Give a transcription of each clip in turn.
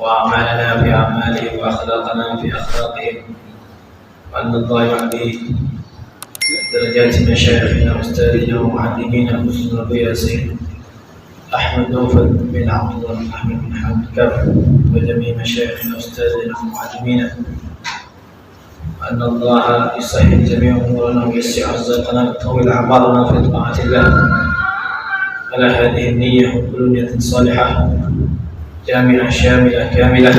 وأعمالنا في أعمالهم وأخلاقنا في أخلاقهم، وأن الله يعلي درجات مشايخنا وأستاذنا ومعلمينا خصوصا أبو ياسين أحمد نوفل بن عبد الله بن أحمد بن حامد الكرم وجميع مشايخنا وأستاذنا ومعلمينا، أن الله يسهل جميع أمورنا ويسع رزقنا ويطول أعمارنا في طاعة الله على هذه النية وكل نية صالحة جامعة شاملة كاملة،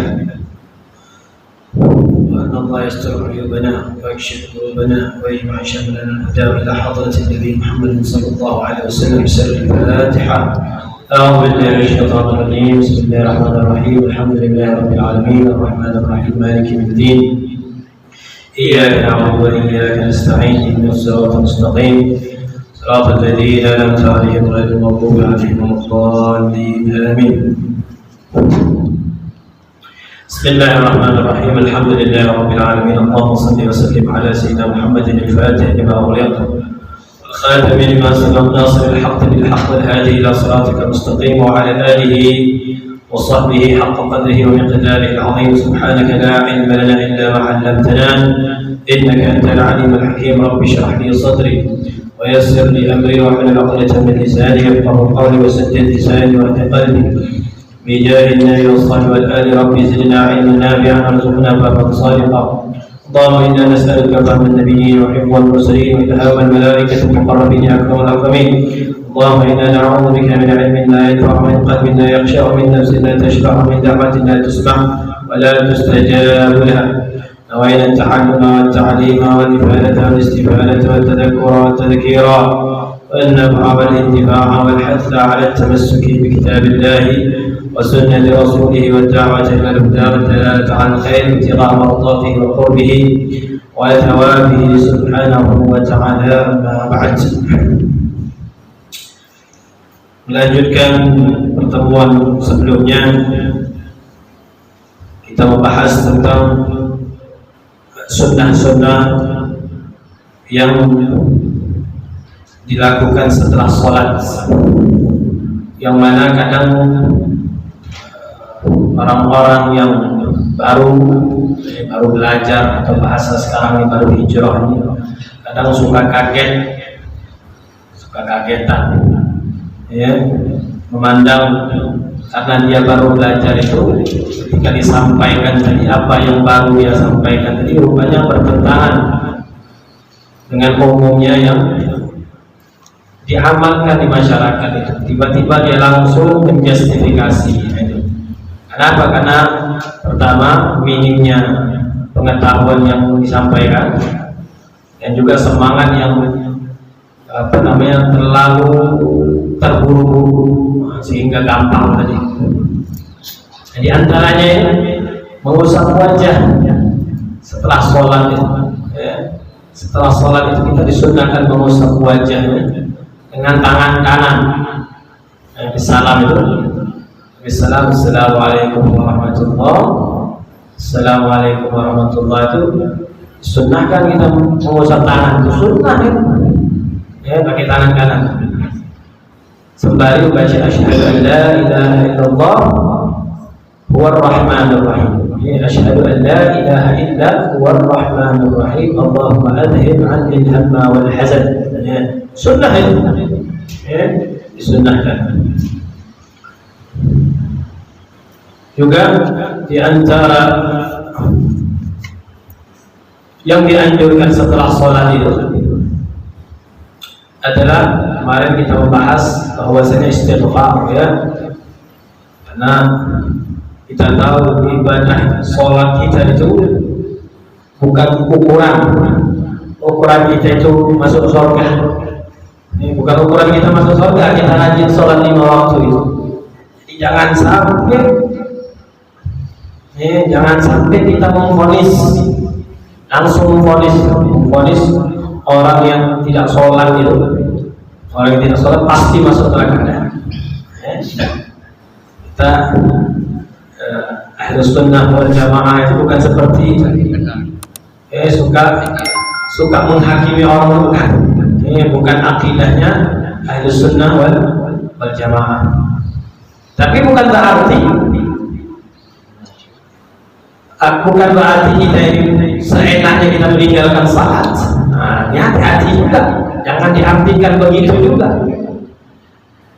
وأن الله يستر عيوبنا ويكشف قلوبنا ويجمع شملنا الهدى إلى حضرة النبي محمد صلى الله عليه وسلم. بسر الفاتحة. أعوذ بالله من الشيطان الرجيم. بسم الله الرحمن الرحيم. الحمد لله رب العالمين الرحمن الرحيم مالك يوم الدين، إياك نعبد وإياك نستعين، اهدنا الصراط المستقيم صراط الذين أنعمت عليهم غير المغضوب عليهم ولا الضالين آمين. بسم الله الرحمن الرحيم. الحمد لله رب العالمين. اللهم صل وسلم على سيدنا محمد الفاتح لما أغلق والخاتم لما سبق ناصر الحق بالحق والهادي إلى صراطك المستقيم، وعلى آله وصحبه حق قدره ومقداره العظيم. سبحانك لا علم لنا إلا ما علمتنا إنك أنت العليم الحكيم. رب اشرح لي صدري ويسر لي أمري واحلل عقدة من لساني يفقهوا قولي وسدد لساني واهد قلبي بجاه النبي والصحب والآل. رب زدنا علما نافعا وارزقنا فهما صادقا. اللهم إنا نسألك فهم النبيين وحفظ المرسلين وإلهام الملائكة المقربين أكرم الأكرمين. اللهم إنا نعوذ بك من علم لا ينفع ومن قلب لا يخشع ومن نفس لا تشبع ومن دعوة لا تسمع ولا تستجاب لها. نوينا التعلم والتعليم والإفادة والاستفادة والتذكر والتذكير والنفع والانتفاع والحث على التمسك بكتاب الله وسنة رسوله والدعوة إلى الهدى والدلالة على الخير ابتغاء مرضاته وقربه وثوابه سبحانه وتعالى. أما بعد. Melanjutkan pertemuan sebelumnya, kita membahas tentang sunnah-sunnah yang dilakukan setelah sholat, yang mana kadang orang-orang yang baru belajar atau bahasa sekarang ini baru hijrah ini kadang suka kagetan, ya, memandang karena dia baru belajar itu ketika disampaikan tadi apa yang baru dia sampaikan tadi rupanya bertentangan dengan umumnya yang diamalkan di masyarakat itu. Tiba-tiba dia langsung menjustifikasi itu. Kenapa? Karena pertama minimnya pengetahuan yang disampaikan dan juga semangat yang terlalu terburu-buru sehingga gampang tadi. Jadi antaranya mengusap wajah setelah sholat itu, ya. Setelah sholat itu kita disunahkan mengusap wajah dengan tangan kanan. Salam itu. Assalamualaikum warahmatullahi wabarakatuh. Assalamualaikum warahmatullahi wabarakatuh. Sunnahkan kita mengusap tangan itu sunnah ya. Ya, pakai tangan kanan. Sembari baca asyhadu an la ilaha illallah huwar rahmanur rahim. Ya, asyhadu an la ilaha illa huwar rahmanur rahim. Allahumma adhib 'anni al-hamma wal hazan. Ya, sunnah itu. Ya, disunnahkan. Juga di antara yang dianjurkan setelah sholat itu adalah kemarin kita membahas bahwasanya istighfar, ya, karena kita tahu ibadah sholat kita itu bukan ukuran kita itu masuk surga. Ini bukan ukuran kita masuk surga kita rajin sholat 5 waktu itu. Jadi jangan sampai kita langsung memvonis orang yang tidak sholat itu. Orang yang tidak sholat pasti masuk neraka. Kita Ahlus Sunnah wal Jamaah itu bukan seperti itu. Suka menghakimi orang, bukan. Ini bukan akidahnya Ahlus Sunnah wal Jamaah. Tapi bukan berarti bukan berarti kita ini seenaknya kita meninggalkan salat. Nah, ini hati-hati juga, jangan diartikan begitu juga.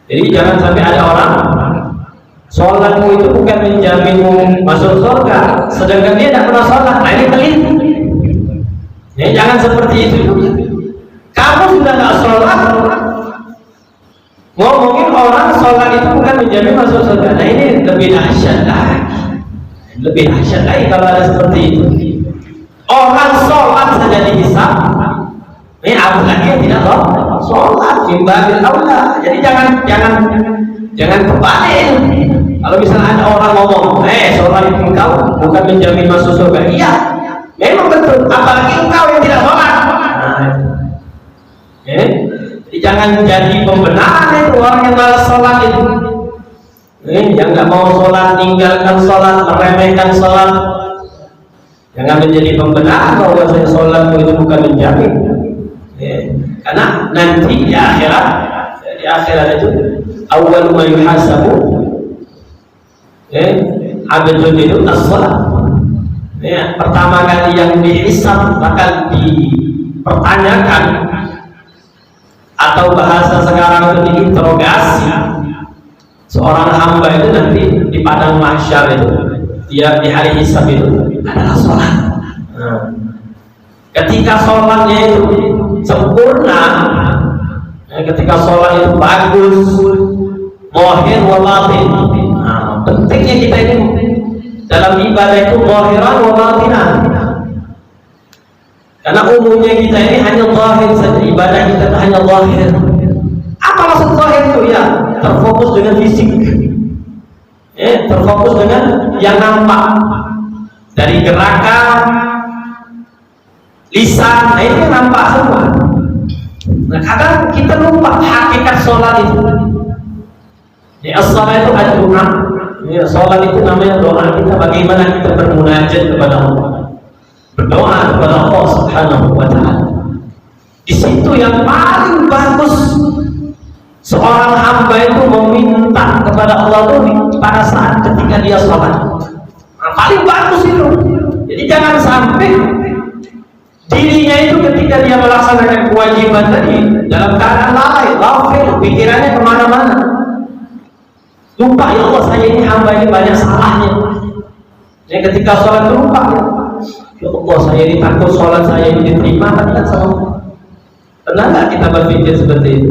Jadi jangan sampai ada orang sholatmu itu bukan menjaminmu masuk surga, sedangkan dia tidak pernah sholat. Nah, ini pelit. Ya, jangan seperti itu juga. Kamu sudah nggak sholat, ngomongin orang sholat itu bukan menjamin masuk surga. Nah, ini lebih dahsyat lagi. Lebih dahsyat lagi kalau ada seperti itu. Orang sholat saja dihisab, ini apalagi yang tidak sholat, imbabil aula. Jadi jangan kebalik. Kalau misalnya ada orang ngomong, sholat itu engkau bukan menjamin masuk surga. Iya, memang betul. Apalagi engkau yang tidak sholat. Jadi jangan jadi pembenaran itu orang yang malas sholat itu. Yang nggak mau sholat, tinggalkan sholat, meremehkan sholat. Jangan menjadi pembenaran bahwa saya sholat itu bukan menjamin. Karena nanti di akhirat itu awal ma yuhasabu abdul itu as-sholat. Pertama kali yang dihisab bakal dipertanyakan, atau bahasa sekarang itu diinterogasi. Seorang hamba itu nanti di padang mahsyar itu, dia di hari hisab itu adalah sholat. Ketika sholatnya itu sempurna, ketika sholat itu bagus, zahir wa batin. Pentingnya kita ini dalam ibadah itu zahiran wa batinan. Karena umumnya kita ini hanya zahir saja, ibadah kita hanya zahir. Apa maksud zahir itu? Ya, terfokus dengan fisik, terfokus dengan yang nampak dari gerakan, lisan, nah itu nampak semua. Nah kadang kita lupa hakikat sholat itu. As-sholat itu doa. Sholat itu namanya doa kita, bagaimana kita bermunajat kepada Allah, berdoa kepada Allah Subhanahu wa Ta'ala. Di situ yang paling bagus seorang hamba itu meminta kepada Allah itu pada saat ketika dia sholat. Nah, paling bagus itu. Jadi jangan sampai dirinya itu ketika dia melaksanakan kewajiban tadi dalam keadaan lalai, ghafil, pikirannya kemana-mana, lupa, ya Allah saya ini hamba ini banyak salahnya. Ketika sholat lupa, ya Allah saya ini takut sholat saya ini diterima atau tidak sama. Pernah nggak kita berpikir seperti itu?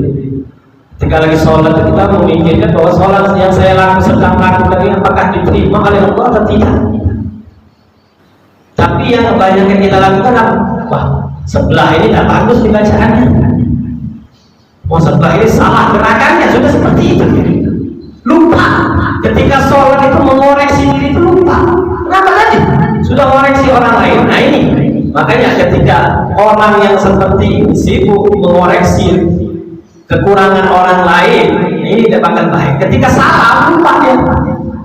Ketika lagi sholat kita memikirkan bahwa sholat yang saya sedang lakukan ini apakah diterima oleh Allah atau tidak? Tapi yang banyak yang kita lakukan apa? Wah, sebelah ini tidak bagus dibacaannya. Mau sebelah ini salah gerakannya, sudah seperti itu. Lupa. Ketika sholat itu mengoreksi diri itu lupa. Kenapa tadi? Sudah mengoreksi orang lain. Nah ini, makanya ketika orang yang seperti ini sibuk mengoreksi kekurangan orang lain, ini tidak akan baik. Ketika salah lupa dia.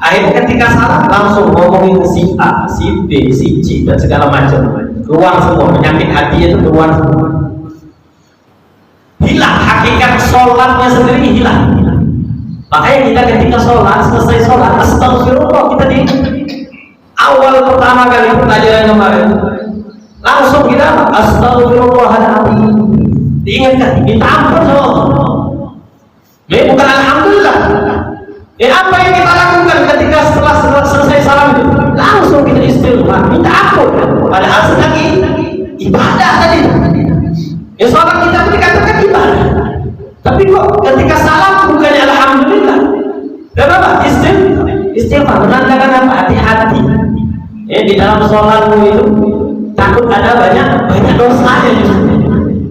Akhirnya ketika salah langsung ngomongin si A, si B, si C dan segala macam, keluar semua, penyakit hati itu keluar semua. Hilang hakikat sholatnya sendiri, hilang. Makanya kita ketika sholat, selesai sholat, astagfirullah, kita di awal pertama kali pelajaran kemarin langsung kita astagfirullahaladzim, diingatkan, minta ampun sama Allah. Ini bukan alhamdulillah. Apa yang kita lakukan ketika setelah selesai salam itu? Langsung kita istighfar, minta ampun. Padahal sedang ibadah tadi. Sholat kita dikatakan ibadah. Tapi kok ketika salam bukannya alhamdulillah? Kenapa? Istighfar menandakan apa? Hati-hati. Di dalam sholatmu itu takut ada banyak dosanya justru,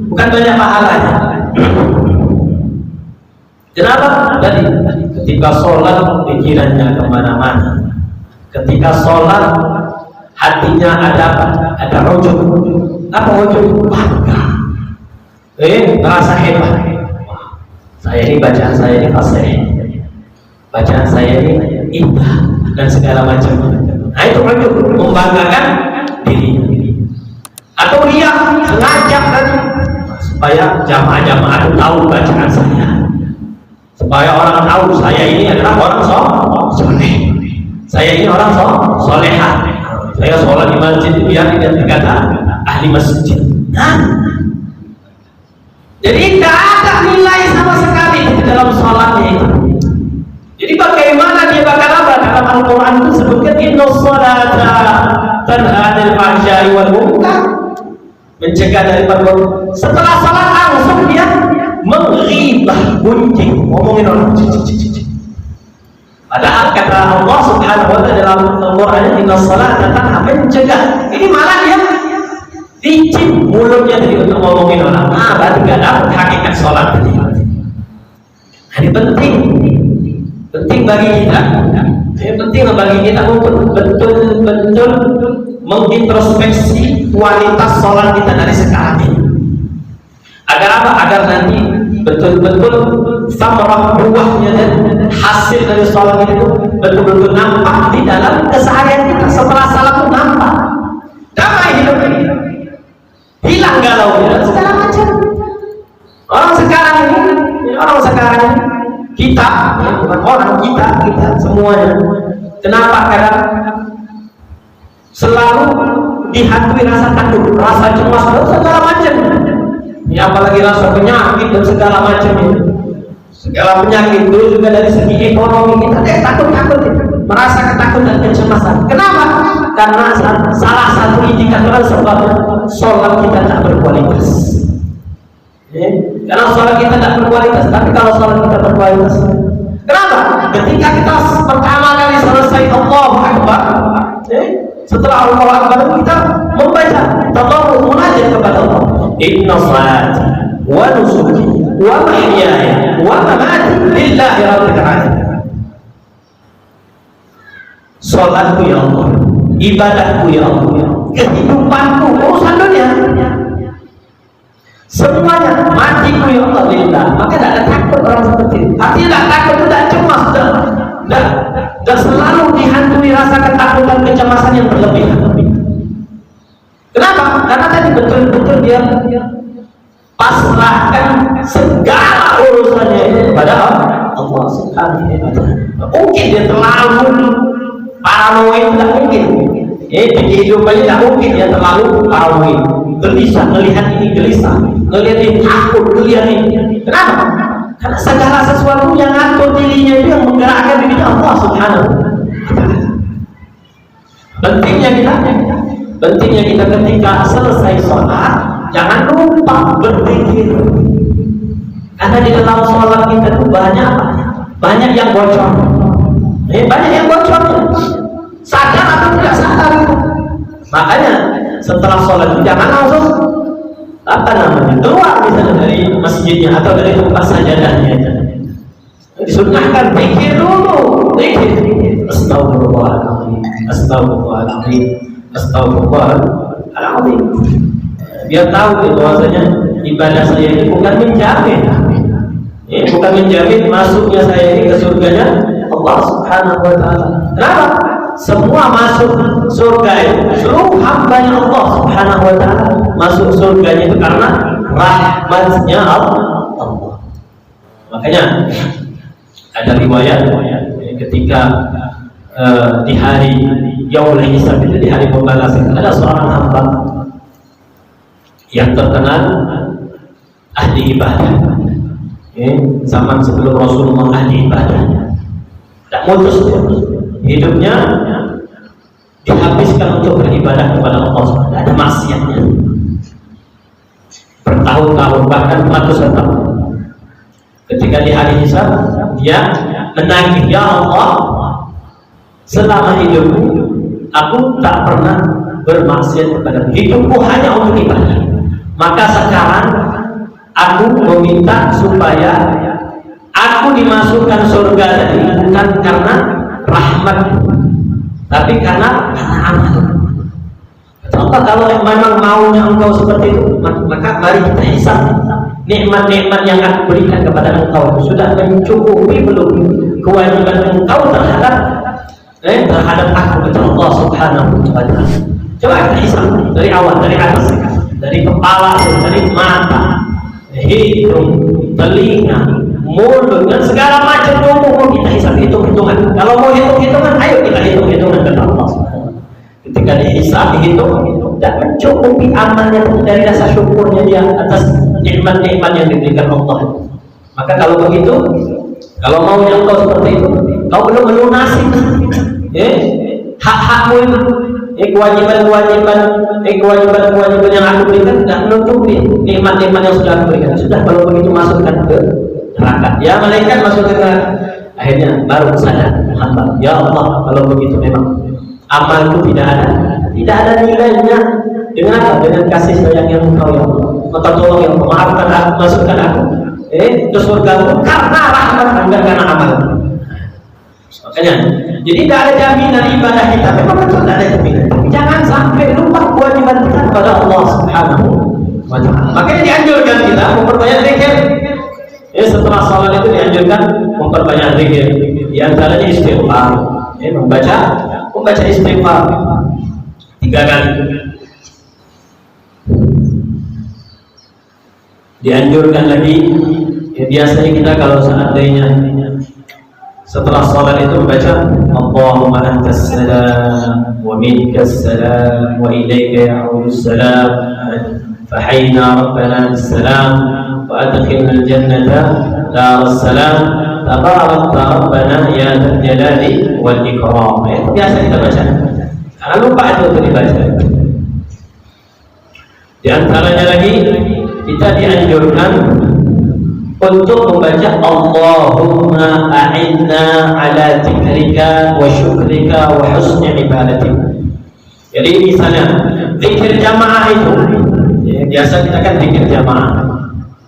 bukan banyak pahalanya. Kenapa? Jadi ketika sholat pikirannya kemana-mana. Ketika sholat hatinya ada apa? Ada rojok. Apa rojok? Bangga. Merasa hebat. Saya ini bacaan saya ini fasih, bacaan saya ini indah dan segala macam. Nah itu rojok, membanggakan diri. Atau dia sengaja tadi supaya jamaah-jamaah itu tahu bacaan saya, supaya orang tahu saya ini adalah orang soleh, saya ini orang soleha. Itu Saya sholat di masjid itu biar tidak dikata ahli masjid. Nah, jadi tidak ada nilai sama sekali di dalam sholatnya itu. Jadi bagaimana dia bakal apa? Dalam Al-Quran itu sebutkan inna sholata tanha 'anil fahsya'i wal munkar, mencegah dari perbuatan. Setelah sholat langsung dia menghibah, gunjing, ngomongin orang. Padahal kata Allah Subhanahu wa ta'ala dalam Al-Quran inna sholata tanha, mencegah. Ini malah dia licin mulutnya tadi untuk ngomongin orang. Nah, berarti gak dapat hakikat sholat tadi. Ini penting bagi kita. Ini penting bagi kita untuk betul-betul mengintrospeksi kualitas sholat kita dari sekarang ini. Agar apa? Agar nanti betul-betul samarah buahnya dan hasil dari sholat itu betul-betul nampak di dalam keseharian kita. Setelah sholat itu nampak damai hidup ini, hilang galau dan segala macam. Orang sekarang ini kita, ya, bukan orang, kita semuanya. Kenapa? Kadang selalu dihantui rasa takut, rasa cemas, dan segala macam. Ya, apalagi rasa penyakit dan segala macam itu. Segala penyakit dulu juga dari segi ekonomi kita takut, merasa ketakutan dan kecemasan. Kenapa? Karena salah satu indikator sebab sholat kita tak berkualitas. Karena sholat kita tak berkualitas. Tapi kalau sholat kita berkualitas, kenapa? Ketika kita pertama kali selesai Allahu Akbar, setelah Allahu Akbar kita membaca tadarruj munajat kepada Allah. Inna sholati wa nusuki wa mahyaya wa mamati lillahi rabbil alamin. Sholatku ya Allah, ibadahku ya Allah, kehidupanku, urusan dunia, semuanya matiku ya Allah lillah. Maka tidak ada takut orang seperti itu. Artinya tidak takut, tidak cemas, dan selalu dihantui rasa ketakutan, kecemasan yang berlebihan. Kenapa? Karena tadi betul-betul dia pasrahkan segala urusannya kepada Allah Subhanahu wa ta'ala. Mungkin dia terlalu paranoid, tidak mungkin. Di kehidupannya tidak mungkin dia terlalu paranoid, gelisah, melihat ini gelisah, melihat ini takut, melihat ini. Kenapa? Karena segala sesuatu yang ngatur dirinya itu yang menggerakkan diri Allah Subhanahu wa ta'ala. Pentingnya kita ketika selesai sholat jangan lupa berpikir. Karena di dalam sholat kita itu banyak yang bocor. Banyak yang bocor. Sadar atau tidak sadar. Makanya setelah sholat jangan langsung keluar misalnya dari masjidnya atau dari tempat sajadahnya. Disunnahkan pikir dulu, pikir. Astagfirullahaladzim. Biar tahu bahwasanya ibadah saya ini bukan menjamin masuknya saya ini ke surganya Allah Subhanahu wa ta'ala. Kenapa? Semua masuk surga itu, seluruh hambanya Allah Subhanahu wa ta'ala masuk surganya itu karena rahmatnya Allah. Makanya ada riwayat ketika di hari Yaumul Hisab itu, di hari pembalasan, ada seorang hamba yang terkenal ahli ibadah. Zaman sebelum Rasulullah ahli ibadah, tak putus hidupnya dihabiskan untuk beribadah kepada Allah. Tidak ada maksiatnya, bertahun-tahun bahkan ratusan tahun. Ketika di hari hisab dia menagih, ya Allah, selama hidupku aku tak pernah bermaksiat kepada hidupku hanya untuk ibadah. Maka sekarang aku meminta supaya aku dimasukkan surga tadi bukan karena rahmat, tapi karena amal. Contoh, kalau memang maunya engkau seperti itu, maka mari kita hisab nikmat-nikmat yang aku berikan kepada engkau sudah mencukupi belum kewajiban engkau terhadap aku kepada Allah Subhanahu wa ta'ala. Coba kita hisab dari awal, dari atas, dari kepala, dari mata, hidung, telinga, mulut, dan segala macam tubuh kita hisab, hitung-hitungan. Kalau mau hitung-hitungan, ayo kita hitung-hitungan kata Allah Subhanahu. Ketika dihisab, dihitung, tidak mencukupi amalnya dari rasa syukurnya dia atas nikmat-nikmat yang diberikan Allah. Maka kalau begitu, kalau maunya engkau seperti itu, kau belum melunasi hak-hakmu itu, kewajiban-kewajiban yang aku berikan tidak menutupi nikmat-nikmat yang sudah aku berikan. Sudah, kalau begitu masukkan ke neraka. Ya malaikat masuk ke neraka. Akhirnya baru sadar hamba, ya Allah, kalau begitu memang amalku tidak ada nilainya. Dengan apa? Dengan kasih sayang yang engkau ya Allah. Maka tolong ya Allah, maafkan aku, masukkan aku ke surgamu karena rahmat, bukan karena amal. Makanya, jadi tidak ada jaminan ibadah kita. Memang betul tidak ada jaminan. Tapi jangan sampai lupa kewajiban kita kepada Allah Subhanahu wa Ta'ala. Makanya dianjurkan kita memperbanyak zikir. Setelah salat itu dianjurkan memperbanyak zikir. Di antaranya istighfar. Membaca istighfar 3 kali. Dianjurkan lagi, biasanya kita kalau seandainya setelah salat itu membaca Allahumma antas salam wa minkas salam wa ilaika ya'udus salam fahayna rabbana bis salam wa adkhilna al-jannata darus salam tabarakta rabbana ya dzal jalali wal ikram. Itu biasa kita baca. Jangan lupa itu untuk dibaca. Di antaranya lagi kita dianjurkan untuk membaca Allahumma a'inna ala dzikrika wa syukrika wa husni ibadatik. Jadi misalnya zikir jamaah itu, biasa kita kan zikir jamaah.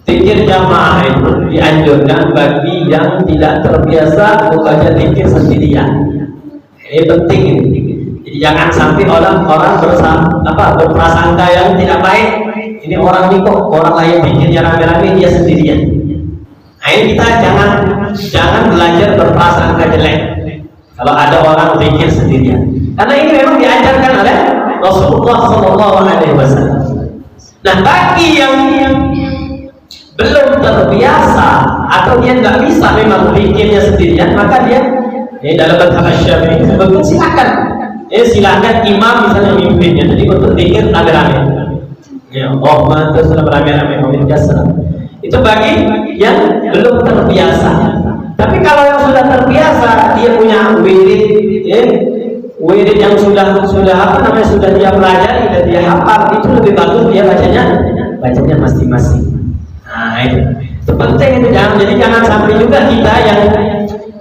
Zikir jamaah itu dianjurkan bagi yang tidak terbiasa membaca zikir sendirian. Ini penting ini. Jadi jangan sampai orang berprasangka yang tidak baik. Ini orang ini kok orang lain zikirnya rame-rame, dia sendirian. Nah, ini kita jangan belajar berprasangka jelek kalau ada orang zikir sendirian. Karena ini memang diajarkan oleh Rasulullah SAW. Nah, bagi yang belum terbiasa atau dia nggak bisa memang zikirnya sendirian, maka dia dalam mazhab Syafi'i sebetulnya silakan imam misalnya mimpinnya. Jadi untuk zikir rame-rame. Ya, Allahumma terus rame-rame itu bagi yang belum terbiasa. Tapi kalau yang sudah terbiasa, dia punya wirid yang sudah dia pelajari dan dia hafal, itu lebih bagus dia bacanya masing-masing. Nah, itu penting itu. Jangan sampai juga kita yang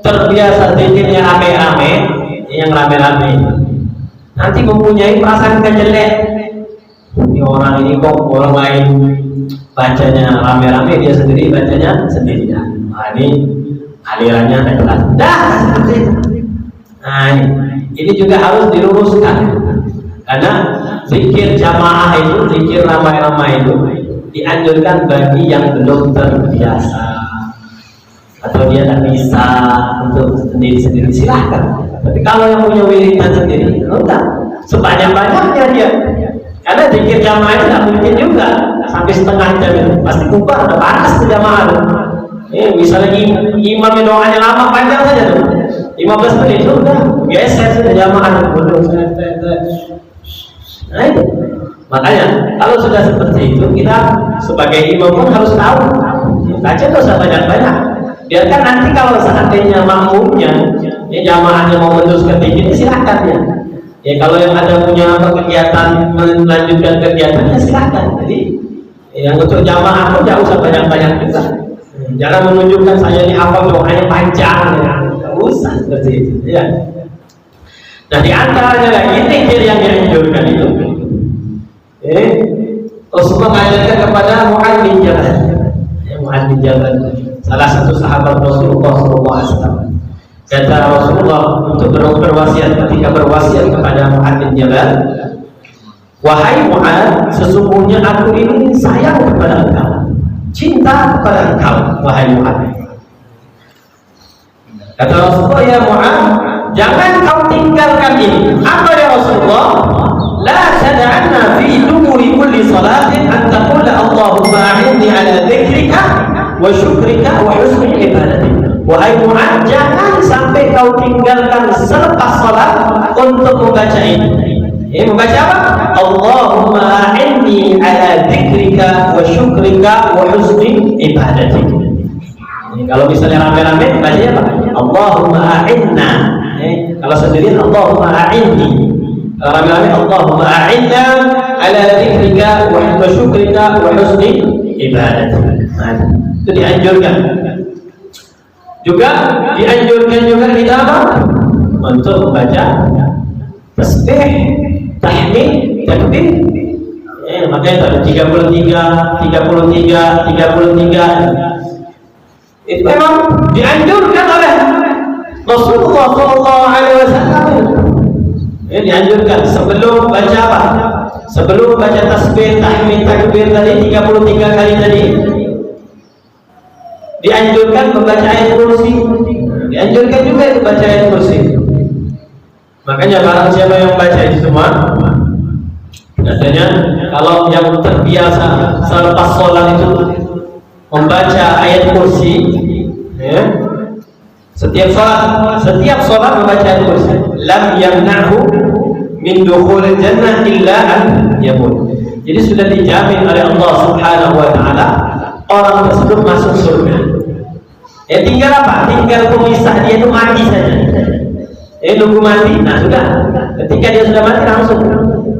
terbiasa zikirnya rame-rame, yang rame-rame nanti mempunyai perasaan jelek. Ini orang ini kok orang lain bacanya rame-rame, dia sendiri bacanya sendirian. Nah, ini alirannya tidak jelas. Seperti itu. Nah, ini juga harus diluruskan. Karena zikir jamaah itu, zikir ramai-ramai itu dianjurkan bagi yang belum terbiasa atau dia tidak bisa untuk sendiri-sendiri, silahkan. Tapi kalau yang punya wiridan sendiri, enggak, sebanyak-banyaknya dia. Karena zikir jamaah itu tidak mungkin juga sampai setengah jam itu, pasti bubar, udah panas tuh jamaah tuh. Misalnya imam doanya lama panjang saja tuh, 15 menit itu udah geser sudah jamaah tuh. Nah itu, makanya kalau sudah seperti itu, kita sebagai imam pun harus tahu baca tuh sebanyak-banyak. Biarkan nanti kalau seandainya makmumnya, jamaahnya mau meneruskan zikir, silakan ya. Ya kalau yang ada punya kegiatan melanjutkan kegiatannya silakan. Jadi yang untuk jamaah pun tidak usah banyak-banyak juga. Jangan menunjukkan saya ini hafal doanya panjang, tidak usah seperti itu. Ya. Nah di antaranya lagi zikir yang dianjurkan itu, Rasulullah mengajarkan kepada Mu'adz bin Jabal. Mu'adz bin Jabal, salah satu sahabat Rasulullah SAW. Kata Rasulullah untuk berwasiat, ketika berwasiat kepada Mu'adz bin Jabal, wahai Mu'adz, sesungguhnya aku ini sayang kepada engkau, cinta kepada engkau, wahai Mu'adz. Kata Rasulullah, ya Mu'adz, jangan kau tinggalkan ini. Apa ya Rasulullah? La tad'anna fi duburi kulli salatin an taqula Allahumma a'inni ala dzikrika wa syukrika wa husni ibadatik. Wahai Mu'adz, jangan sampai kau tinggalkan selepas salat untuk membaca ini. Membaca apa? Allahumma a'inni ala dzikrika wa syukrika wa husni ibadatik. Kalau misalnya rame-rame bacanya apa? Allahumma a'inna. Kalau sendirian Allahumma a'inni. Kalau rame-rame Allahumma a'inna ala dzikrika wa syukrika wa husni ibadatik. Itu dianjurkan. Juga dianjurkan juga kita apa? Untuk membaca tasbih, tahmid, takbir. Makanya ada 33. Itu memang dianjurkan oleh Rasulullah SAW. Dianjurkan sebelum baca apa? Sebelum baca tasbih, tahmid, takbir tadi 33 kali tadi. Dianjurkan membaca ayat kursi. Dianjurkan juga itu baca ayat kursi. Makanya barang siapa yang baca itu semua, katanya kalau yang terbiasa selepas sholat itu membaca ayat kursi, setiap sholat membaca ayat kursi, lam yamna'hu min dukhulil jannah illa an yamut. Jadi sudah dijamin oleh Allah Subhanahu wa taala orang tersebut masuk surga. Tinggal apa? Tinggal pemisah dia itu mati saja. Nunggu mati, nah sudah. Ketika dia sudah mati langsung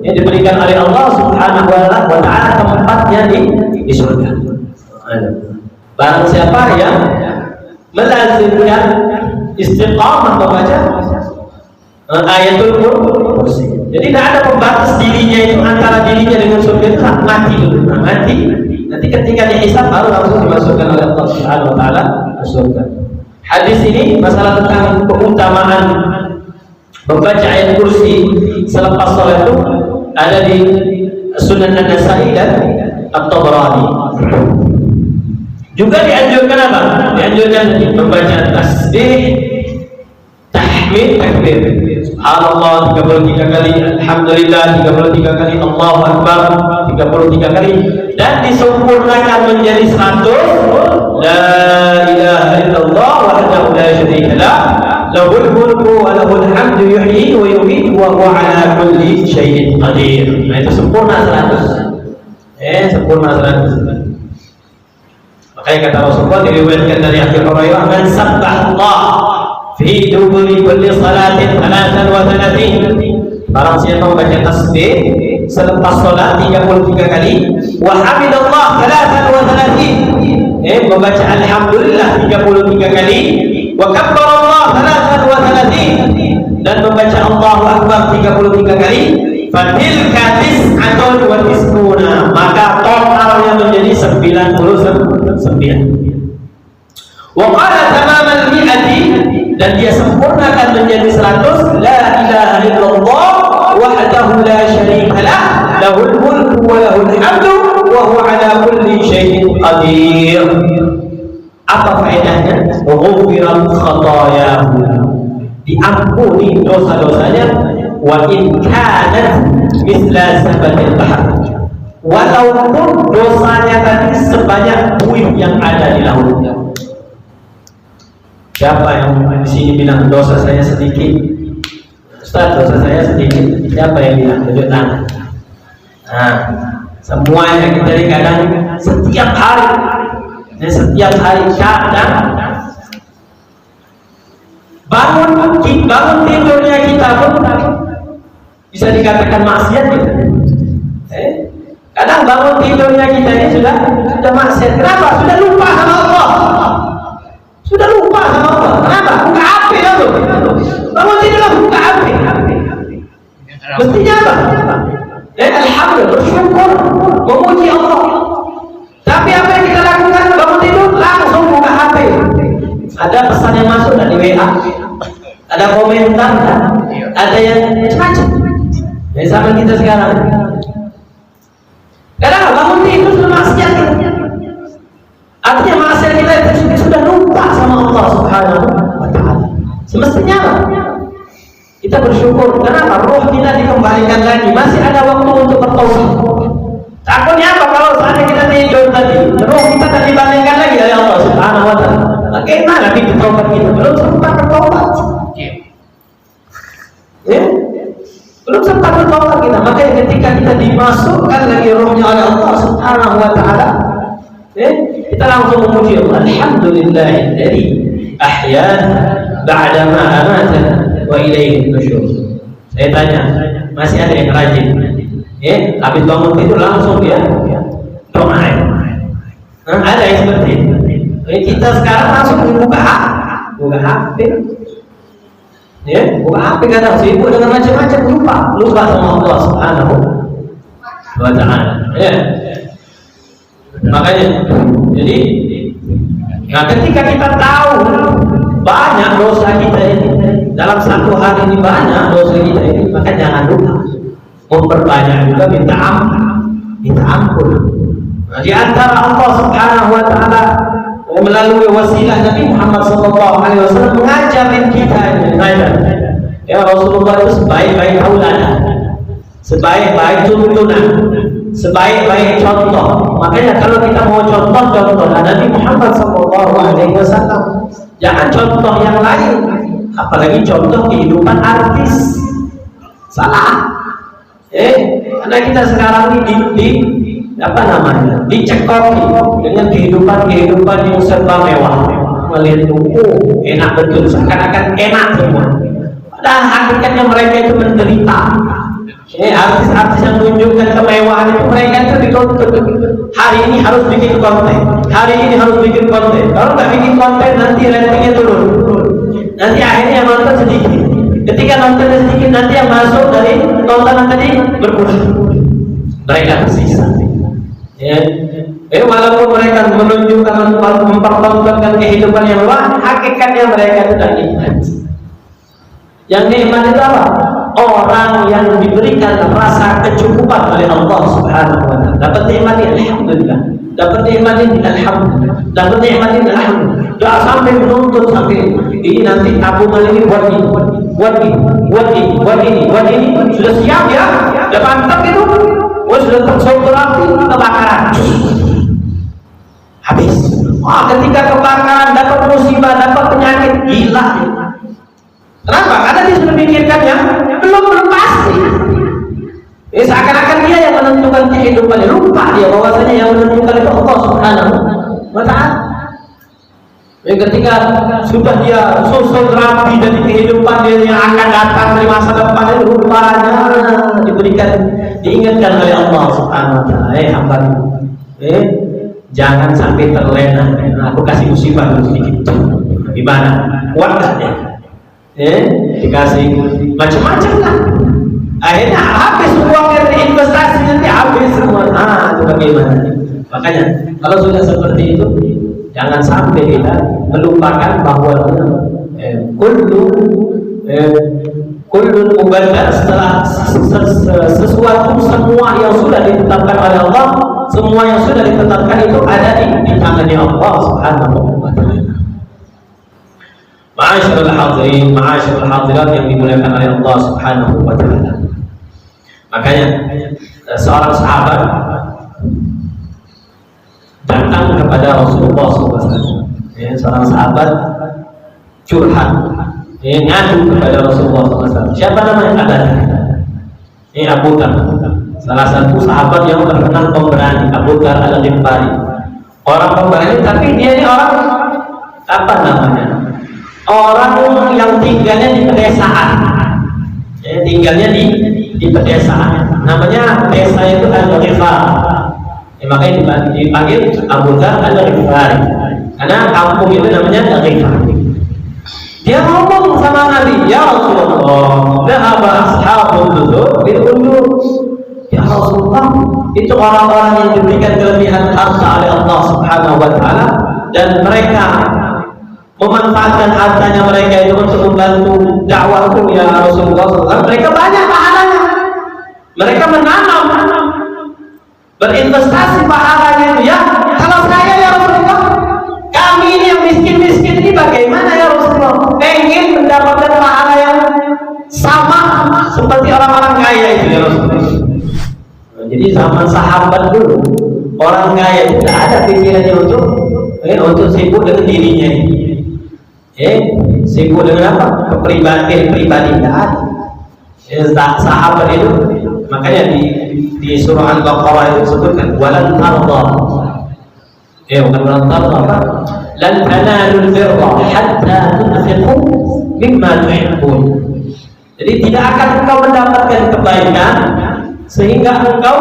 diberikan oleh Allah Subhanahu wa taala tempatnya di surga. Barang siapa yang melazimkan istiqamah membaca ayatul kursi. Jadi tidak ada pembatas dirinya itu antara dirinya dengan surga itu mati dulu. Mati. Nanti ketika dihisab baru langsung dimasukkan oleh Allah Subhanahu wa taala ke surga. Hadis ini masalah tentang keutamaan membaca ayat kursi selepas sholat itu ada di Sunan An-Nasa'i dan At-Tabrani. Juga dianjurkan apa? Dianjurkan membaca tasbih, tahmid, takbir. Subhanallah 33 kali, alhamdulillah 33 kali, Allahu akbar 33 kali, dan disempurnakan menjadi 100. La ilaha illallah wahdahu la syarika lah, lahul mulku wa lahul hamdu yuhyi wa yumiitu wa huwa ala kulli syai'in qadir. Nah, itu sempurna 100. Sempurna 100. Makanya kata Rasulullah diriwayatkan dari Abi Hurairah, man sabbahallah fi duburi kulli salatin 33. Barang siapa membaca tasbih selepas salat 33 kali, wa hamidallah 33. Membaca alhamdulillah 33 kali, wa kabbarallah 33, dan membaca Allahu akbar 33 kali, fatilka tis'atun wa tis'una, maka totalnya menjadi 99. Wa qala tamamal mi'ati, dan dia sempurnakan menjadi 100. La ilaha illallah wahdahu la syarika lah, lahul mulku wa lahul hamdu wa huwa ala kulli syai'in qadir. Apa faedahnya? Ghufirat khatayahu, diampuni dosa-dosanya, wa in kanat misla sabatil bahr, walaupun dosanya tadi sebanyak buih yang ada di laut. Siapa yang di sini bilang dosa saya sedikit? Ustaz, dosa saya sedikit. Siapa yang bilang? Tunjuk tangan. Nah, semuanya kita kadang setiap hari kadang bangun tidurnya kita pun bisa dikatakan maksiat gitu. Kadang bangun tidurnya kita ini sudah maksiat. Kenapa? Sudah lupa sama Allah. Kenapa? Buka HP dulu. Bangun tidur buka HP. Mestinya apa? Alhamdulillah, bersyukur, memuji Allah. Tapi apa yang kita lakukan? Bangun tidur langsung buka HP. Ada pesan yang masuk dari WA, ada komentar, ada yang macam-macam. Jadi sama kita sekarang. Kadang bangun tidur sudah maksiat. Artinya maksiat kita itu sudah lupa sama Allah Subhanahu wa taala. Semestinya apa? Kita bersyukur. Kenapa? Roh kita dikembalikan lagi. Masih ada waktu untuk bertaubat. Takutnya apa kalau saatnya kita tidur tadi, roh kita tak dibalikan lagi dari Allah Subhanahu wa taala. Bagaimana kita taubat kita? Belum sempat bertaubat. Belum belum sempat bertobat kita. Makanya ketika kita dimasukkan lagi rohnya oleh Allah Subhanahu wa taala, kita langsung memuji Allah, alhamdulillahilladzi ahyana ba'da ma amatana wa ilaihi nusyur. Saya tanya, masih ada yang rajin? Habis bangun tidur langsung dia doa. Ada yang seperti itu. Kita sekarang langsung buka HP. Buka HP kadang sibuk dengan macam-macam, lupa sama Allah Subhanahu wa taala. Makanya jadi ketika kita tahu banyak dosa kita ini dalam satu hari ini, banyak dosa kita ini, maka jangan lupa memperbanyak juga minta ampun. Di antara Allah Subhanahu wa taala melalui wasilah Nabi Muhammad SAW mengajarin kita ini, ya Rasulullah itu sebaik-baik tauladan, sebaik-baik tuntunan, sebaik-baik contoh. Makanya kalau kita mau contoh Nabi Muhammad SAW, jangan contoh yang lain, apalagi contoh kehidupan artis. Salah. Karena kita sekarang ini dicekoki dengan kehidupan yang serba mewah. Melihat enak betul, seakan-akan enak semua. Padahal hakikatnya mereka itu menderita. Artis-artis yang menunjukkan kemewahan itu, mereka itu dituntut hari ini harus bikin konten, hari ini harus bikin konten. Kalau nggak bikin konten nanti ratingnya turun. Nanti akhirnya yang nonton sedikit. Ketika nontonnya sedikit, nanti yang masuk dari tontonan tadi berkurang. Mereka tersisa. Walaupun mereka menunjukkan, mempertontonkan kehidupan yang luar, hakikatnya mereka tidak nikmat. Yang nikmat itu apa? Orang yang diberikan rasa kecukupan oleh Allah Subhanahu wa taala. Dapat nikmat ini alhamdulillah. Dapat nikmat ini alhamdulillah. Dapat nikmat ini alhamdulillah. Doa sampai menuntut sampai ini nanti tabungan ini buat ini. Sudah siap ya? Sudah mantap itu. Sudah terstrukturasi, kebakaran. Habis. Ketika kebakaran, dapat musibah, dapat penyakit, gila. Kenapa? Karena dia sudah memikirkannya belum pasti. Seakan-akan dia yang menentukan kehidupannya, lupa dia bahwasanya yang menentukan itu Allah Subhanahu wa taala. Ketika sudah dia susun rapi dari kehidupan dia yang akan datang dari masa depan, rupanya diingatkan oleh Allah Subhanahu wa taala, hamba, jangan sampai terlena. Aku kasih musibah dulu sedikit. Gimana? Kuatkah dia? Dikasih macam-macam lah. Akhirnya habis uangnya dari investasi, nanti habis semua. Itu bagaimana? Makanya kalau sudah seperti itu, jangan sampai kita melupakan bahwa kullun mubaddal, setelah sesuatu semua yang sudah ditetapkan oleh Allah, semua yang sudah ditetapkan itu ada di tangannya Allah Subhanahu wa taala. Ma'asyiral hadirin, ma'asyiral hadirat yang dimuliakan oleh Allah Subhanahu wa taala. Makanya seorang sahabat datang kepada Rasulullah SAW. Seorang sahabat curhat, ngadu kepada Rasulullah SAW. Siapa namanya? Abu Dhar, salah satu sahabat yang terkenal pemberani, Abu Dhar Al-Ghifari. Orang pemberani, tapi dia ini orang apa namanya? Orang yang tinggalnya di pedesaan. Tinggalnya di pedesaan. Namanya desa itu Al-Ghifari. Makanya dipanggil Abu Dhar Al-Ghifari, karena kampung itu namanya Al-Ghifari. Dia ngomong sama Nabi, ya Rasulullah, dhahaba ashabul dusur bil ujur. Ya Rasulullah, itu orang-orang yang diberikan kelebihan harta oleh Allah Subhanahu wa taala, dan mereka memanfaatkan hartanya mereka itu untuk membantu dakwahku ya Rasulullah SAW. Mereka banyak pahalanya. Mereka menanam, berinvestasi pahalanya itu ya. Kalau saya ya Rasulullah, kami ini yang miskin-miskin ini bagaimana ya Rasulullah? Pengen mendapatkan pahala yang sama seperti orang-orang kaya itu ya Rasulullah. Jadi zaman sahabat dulu, orang kaya tidak ada pikirannya untuk sibuk dengan dirinya ini. Sibuk dengan apa? Kepribadian pribadi tidak ada. Sahabat itu makanya di surah Al-Baqarah itu disebutkan walan tarda. Bukan walan tarda apa? Lan tanalul birra hatta tunfiqu mimma tuhibbun. Jadi tidak akan engkau mendapatkan kebaikan sehingga engkau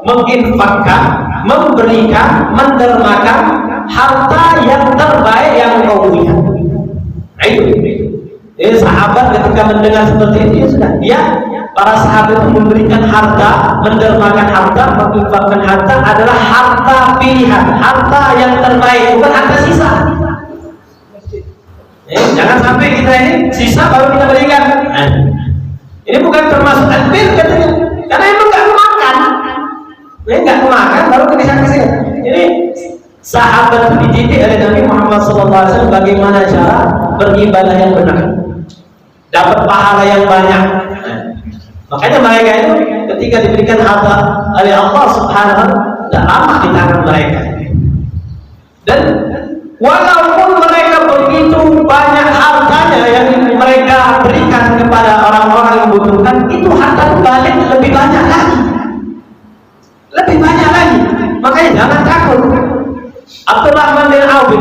menginfakkan, memberikan, mendermakan harta yang terbaik yang engkau punya. Jadi sahabat ketika mendengar seperti itu ya sudah, para sahabat itu memberikan harta, mendermakan harta, menginfakkan harta adalah harta pilihan, harta yang terbaik, bukan harta sisa. Jangan sampai kita ini sisa baru kita berikan. Ini bukan termasuk albir katanya, karena emang nggak kemakan, nggak kemakan baru kita kasih. Jadi sahabat dididik oleh Nabi Muhammad SAW bagaimana cara beribadah yang benar, dapat pahala yang banyak. Makanya mereka itu ketika diberikan harta oleh Allah Subhanahu wa taala, tidak lama di tangan mereka. Dan walaupun mereka begitu banyak hartanya yang mereka berikan kepada orang-orang yang membutuhkan, itu harta balik lebih banyak lagi. Lebih banyak lagi. Makanya jangan takut. Abdurrahman bin Auf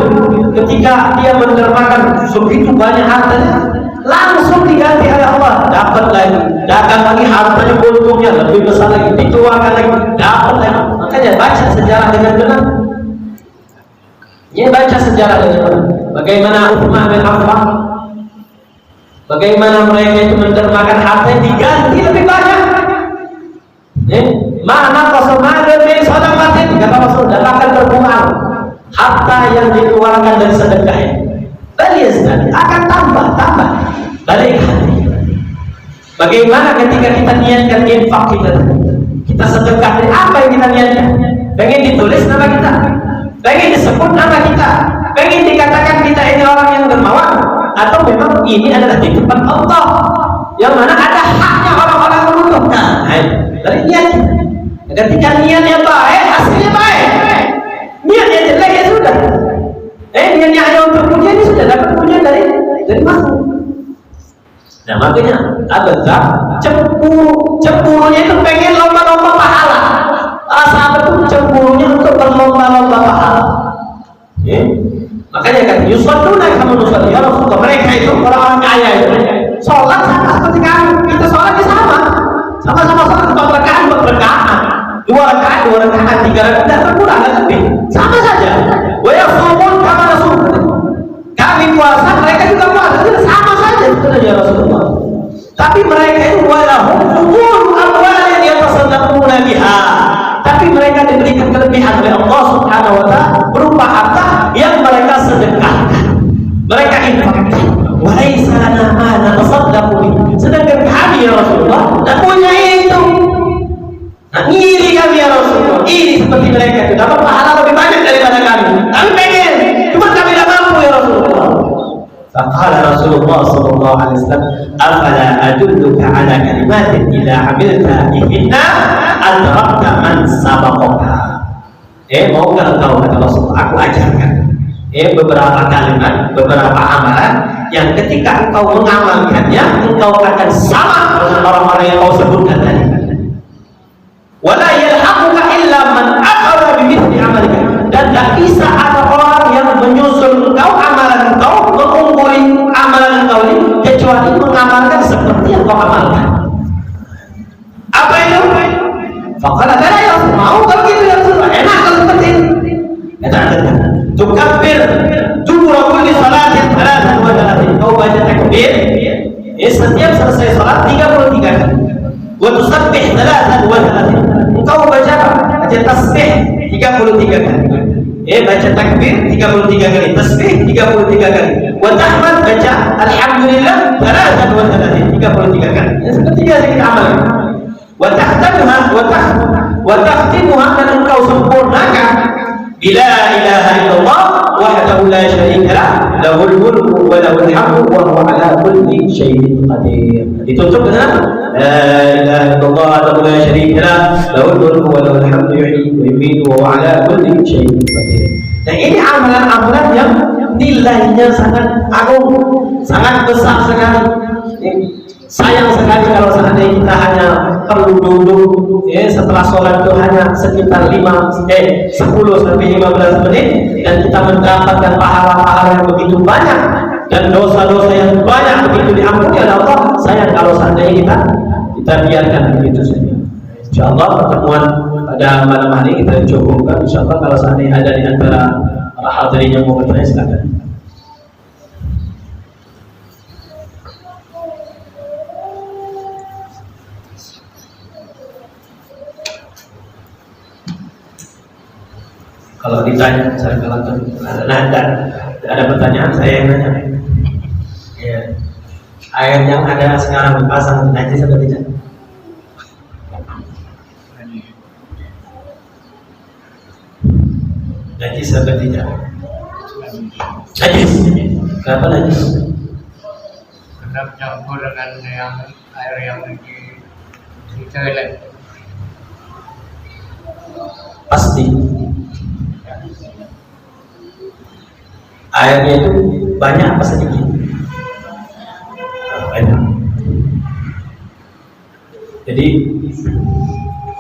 ketika dia mendermakan segitu banyak hartanya, langsung diganti oleh Allah, dapat lagi, dagang lagi hartanya, untungnya lebih besar lagi, dikeluarkan lagi, dapat lagi. Makanya baca sejarah dengan benar. Ini baca sejarah dengan benar. Bagaimana Utsman bin Affan, bagaimana mereka itu mendermakan hartanya diganti lebih banyak. Mana kosong min sedekatin, kata Rasul, dan akan berkurang harta yang dikeluarkan dari sedekah ini. Baliastan akan tambah balik hati. Bagaimana ketika kita niatkan infak kita sedekah, dari apa yang kita niatkan? Pengen ditulis nama kita, pengen disebut nama kita, pengen dikatakan kita ini orang yang dermawan, atau memang ini adalah titipan Allah yang mana ada haknya orang-orang membutuhkan. Dari niat kita. Ketika niatnya baik, hasilnya baik. Niatnya jelek ya sudah. Niatnya hanya untuk pujian, ini sudah dapat pujian dari makhluk. Nah makanya ada cemburunya itu pengen lomba-lomba pahala. Sahabat itu cemburunya untuk berlomba-lomba pahala. Makanya kan yusalluna kama nusalli, ya Rasulullah, mereka itu orang-orang kaya itu sholat sama seperti kami. Kita sholatnya sama-sama sholat 4 rakaat 4 rakaat, 2 rakaat 2 rakaat, 3 rakaat, tidak berkurang, tidak lebih, sama saja. Wa yasumun kama nasum, kami puasa, mereka juga puasa, sama saja sebenarnya Rasulullah. Tapi mereka itu walahum umur amwalin yatasaddaquna biha, tapi mereka diberikan kelebihan oleh Allah Subhanahu wa taala berupa harta yang mereka sedekahkan, mereka infakkan. Wa laisa lana ma natasaddaqu bihi, sedangkan kami ya Rasulullah tak punya itu. Nah, iri kami ya Rasulullah, iri seperti mereka itu dapat pahala lebih banyak daripada kami. Kami pengen, cuma kami tidak mampu ya Rasulullah. Faqala Rasulullah sallallahu alaihi wasallam, "Afala adulluka ala kalimatin idza amilta bihinna adrakta man sabaqaka." Maukah engkau, kata Rasulullah, aku ajarkan beberapa kalimat, beberapa amalan yang ketika engkau mengamalkannya, engkau akan sama dengan orang-orang yang kau sebutkan tadi. Wala yalhaquka illa man akhadha bimithli amalika, dan tak bisa ada orang yang menyusul engkau, amalan engkau, mengungguli amalan engkau ini, kecuali mengamalkan seperti yang kau amalkan. Apa itu? Faqala la ya mau kalau gitu ya Rasulullah, enak kalau seperti itu. Kata-kata tukabbir dubura kulli salatin 33, kau baca takbir setiap selesai salat 33 kali. Wa tusabbih 33, engkau baca tasbih 33 kali. Baca takbir 33 kali, tasbih 33 kali. Wa tahmad, baca alhamdulillah 33 kali. Seperti biasa kita amalkan. Wa tahtamuha wa tahtimuha, dan engkau sempurnakan bila ilaha illallah wahdahu la syarika lah, lahul mulku wa lahul hamdu wa huwa ala kulli syai'in qadir. Ditutup dengan la ilaha illallah wahdahu la syarika lah, lahul mulku wa lahul hamdu yuhyi wa yumiitu wa huwa ala kulli syai'in qadir. Nah, ini amalan-amalan yang nilainya sangat agung, sangat besar sekali. Sayang sekali kalau seandainya kita hanya perlu duduk setelah sholat itu hanya sekitar 10 sampai 15 menit dan kita mendapatkan pahala-pahala yang begitu banyak dan dosa-dosa yang banyak begitu diampuni oleh Allah. Sayang kalau seandainya kita biarkan begitu saja. Insyaallah pertemuan pada malam hari kita cukupkan. Insyaallah kalau seandainya ada di antara para hadirin yang mau bertanya silakan. Kalau ditanya, saya katakan ada pertanyaan, saya yang nanya. Ya. Air yang ada sekarang dipasang najis atau tidak? Najis atau tidak? Najis. Kenapa najis? Karena campur dengan air yang di toilet. Pasti. Airnya itu banyak apa sedikit? Banyak. Jadi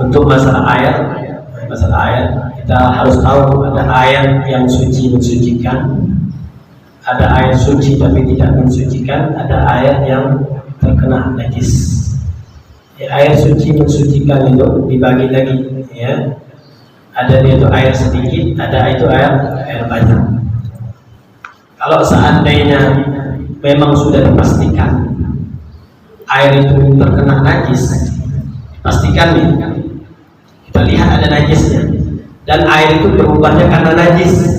untuk masalah air kita harus tahu ada air yang suci mensucikan, ada air suci tapi tidak mensucikan, ada air yang terkena najis. Air suci mensucikan itu dibagi lagi, ya. Ada itu air sedikit, ada itu air banyak. Kalau seandainya memang sudah dipastikan air itu terkena najis, pastikan nih, kita lihat ada najisnya dan air itu berubahnya karena najis,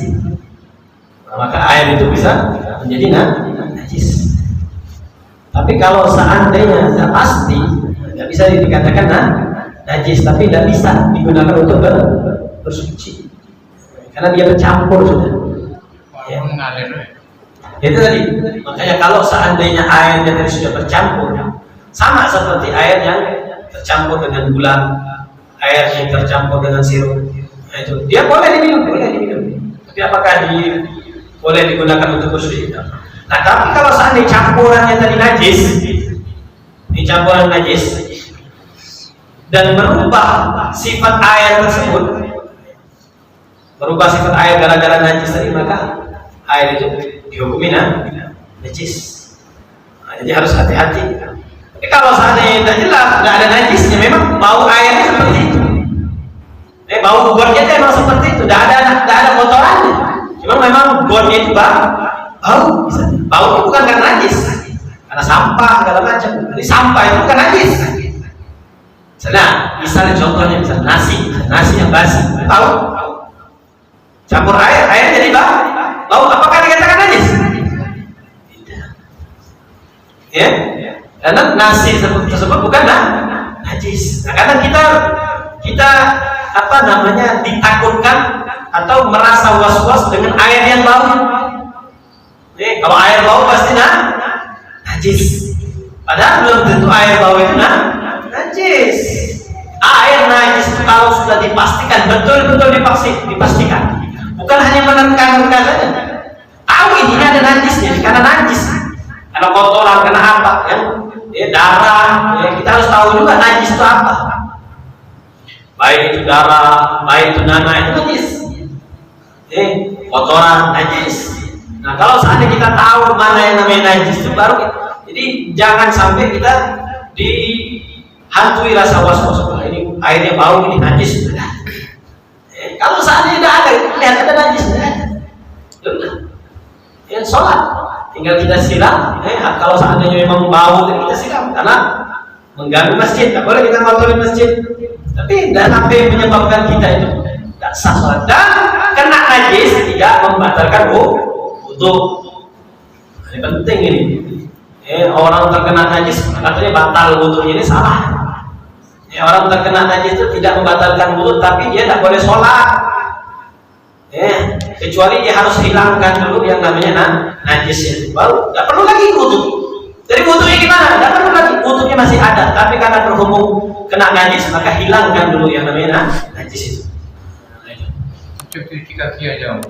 maka air itu bisa menjadi najis. Tapi kalau seandainya sudah pasti, tidak bisa dikatakan najis, tapi tidak bisa digunakan untuk bersuci karena dia bercampur sudah. Ya. Itu tadi. Makanya kalau seandainya airnya tadi sudah bercampur, sama seperti air yang tercampur dengan gula, air yang tercampur dengan sirup, itu dia boleh diminum. Tapi apakah boleh digunakan untuk bersuci? Nah, tapi kalau seandainya campurannya tadi najis, ini campuran najis dan merubah sifat air tersebut, berubah sifat air gara-gara najis tadi, maka air itu dihukumi najis. Nah, jadi harus hati-hati. Tapi kalau seandainya tidak jelas, tidak ada najisnya, memang bau airnya seperti itu. Bau godnya itu memang seperti itu, tidak ada kotorannya. Cuma memang godnya itu bau. Bau itu bukan karena najis, karena sampah segala macam. Jadi sampah itu bukan najis. Misalnya contohnya nasi yang basi, bau. Campur air jadi bau, apakah dikatakan najis? Tidak. Ya, karena nasi tersebut bukan najis. Nah, karena kita ditakutkan atau merasa was-was dengan air yang bau. Kalau air bau pasti najis. Padahal belum tentu air bau itu najis. Air najis itu kalau sudah dipastikan, betul-betul dipastikan. Bukan hanya menekan saja. Tahu ini ada najisnya, karena najis, karena kotoran, karena apa? Darah. Kita harus tahu juga najis itu apa. Baik itu darah, baik itu nanah, itu najis. Kotoran najis. Nah, kalau seandainya kita tahu mana yang namanya najis itu baru. Jadi jangan sampai kita dihantui rasa was-was. Ini airnya bau, ini najis. Kalau seandainya tidak ada, lihat ada najis, sholat tinggal kita siram. Kalau seandainya memang bau, kita siram karena mengganggu masjid. Tak boleh kita ngotori masjid, tapi tidak sampai menyebabkan kita itu tidak sah sholat. Dan kena najis tidak membatalkan wudu. Ini penting ini. Orang terkena najis katanya batal wudunya, ini salah. Orang terkena najis itu tidak membatalkan wudu, tapi dia tidak boleh sholat. Kecuali dia harus hilangkan dulu yang namanya najis, baru tidak perlu lagi wudu. Jadi wudunya gimana? Tidak perlu lagi, wudunya masih ada, tapi karena berhubung kena najis maka hilangkan dulu yang namanya najis itu. Cuci kaki aja.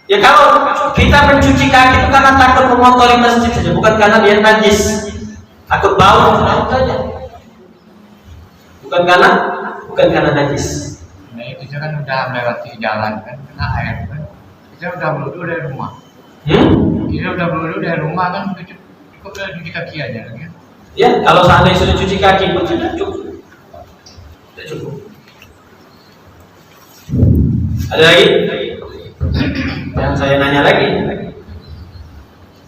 Ya kalau kita mencuci kaki itu karena takut mengotori masjid saja, bukan karena dia najis. Takut bau, laut saja. Bukan karena najis. Nah, kita kan udah melewati jalan kan, kena air kan. Kita udah berwudu dari rumah. Kita udah berwudu dari rumah kan, cukup cuci kaki aja kan. Ya, kalau seandainya sudah cuci kaki pun sudah cukup. Sudah cukup. Ada lagi? Yang saya nanya lagi.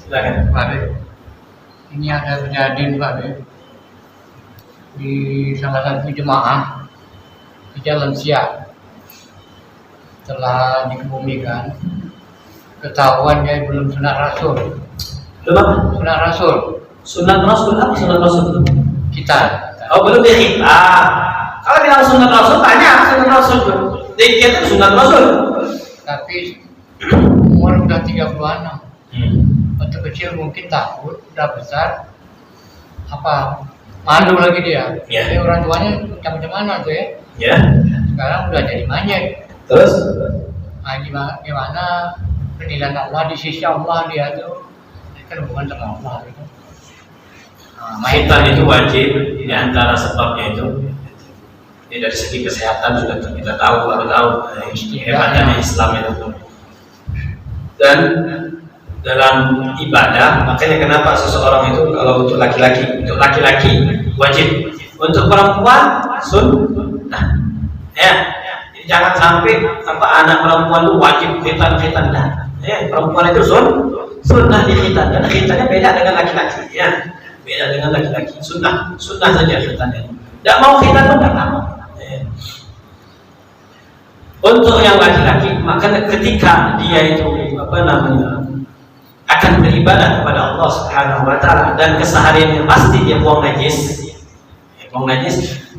Silakan. Pak De, ini ada kejadian Pak De, di salah satu jemaah di Jalan Siak. Setelah dikebumikan, ketahuan dia belum sunat Rasul. Belum apa? Sunat Rasul. Sunat Rasul apa? Sunat Rasul Kita. Oh, belum dihitam. Kalau bilang sunat Rasul, tanya sunat Rasul belum. Dikit itu sunat Rasul. Tapi umur udah 36. Waktu kecil mungkin takut, udah besar apa malu lagi dia. Ya. Jadi orang tuanya macam mana tuh ya? Ya. Sekarang udah jadi manyet. Terus? Nah, gimana penilaian Allah di sisi Allah dia tuh kan bukan sama Allah gitu. Nah, Khitan itu wajib di antara sebabnya itu. Ya, dari segi kesehatan sudah kita tahu, baru tahu hebatnya Islam itu. Dan dalam ibadah, makanya kenapa seseorang itu kalau untuk laki-laki wajib, untuk perempuan sunnah. Ya, jadi jangan sampai anak perempuan itu wajib khitan dah. Ya, perempuan itu sunnah di khitan, dan khitannya beda dengan laki-laki. Ya, beda dengan laki-laki. Sunnah saja khitannya. Tidak mau khitan pun tidak mau. Ya. Untuk yang laki-laki, maka ketika dia itu akan beribadah kepada Allah Subhanahu wa taala dan kesehariannya pasti dia buang najis.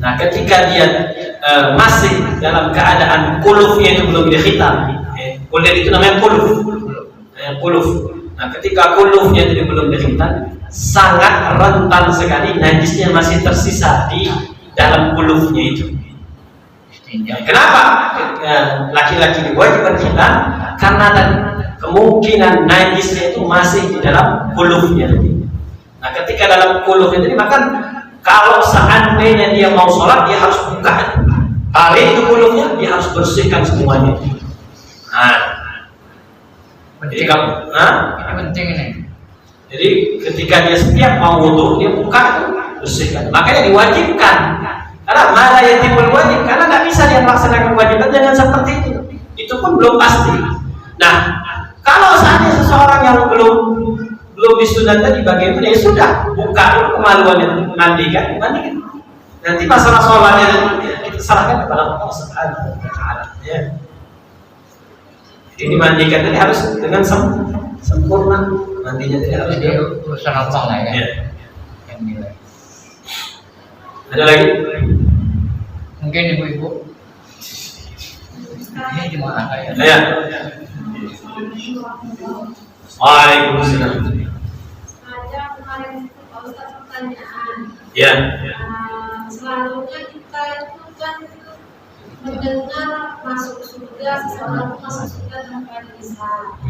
Nah, ketika dia masih dalam keadaan kulufnya itu belum dikhitam. Kuluf itu namanya kuluf. Nah, ketika kulufnya itu belum dikhitam, sangat rentan sekali najisnya masih tersisa di dalam kulufnya itu. Kenapa laki-laki diwajibkan khitan? Karena tadi kemungkinan najisnya itu masih di dalam kulufnya. Nah, ketika dalam kulufnya tadi, maka kalau seandainya dia mau sholat, dia harus buka tarik itu kulufnya, dia harus bersihkan semuanya. Nah, jadi ini penting ini. Jadi ketika dia setiap mau wudu, dia buka, bersihkan. Makanya diwajibkan. Karena mana yatimul wajib, karena nggak bisa dia melaksanakan kewajiban dengan seperti itu. Itu pun belum pasti. Nah, kalau seandainya seseorang yang belum disunat tadi bagaimana, ya sudah, buka dulu kemaluannya, mandikan. Nanti masalah sholatnya kita serahkan kepada Allah Subhanahu wa taala. Ya. Jadi dimandikan tadi harus dengan sempurna. Nantinya tidak harus Jadi urusan Allah lah ya. Yang nilai. Ada lagi? Mungkin ibu-ibu. Ini jemaah kayak. Ya. Waalaikumsalam. Ada kemarin Pak Ustaz pertanyaan. Ya. Selalunya kita itu kan mendengar masuk surga, seseorang masuk surga tanpa dihisab.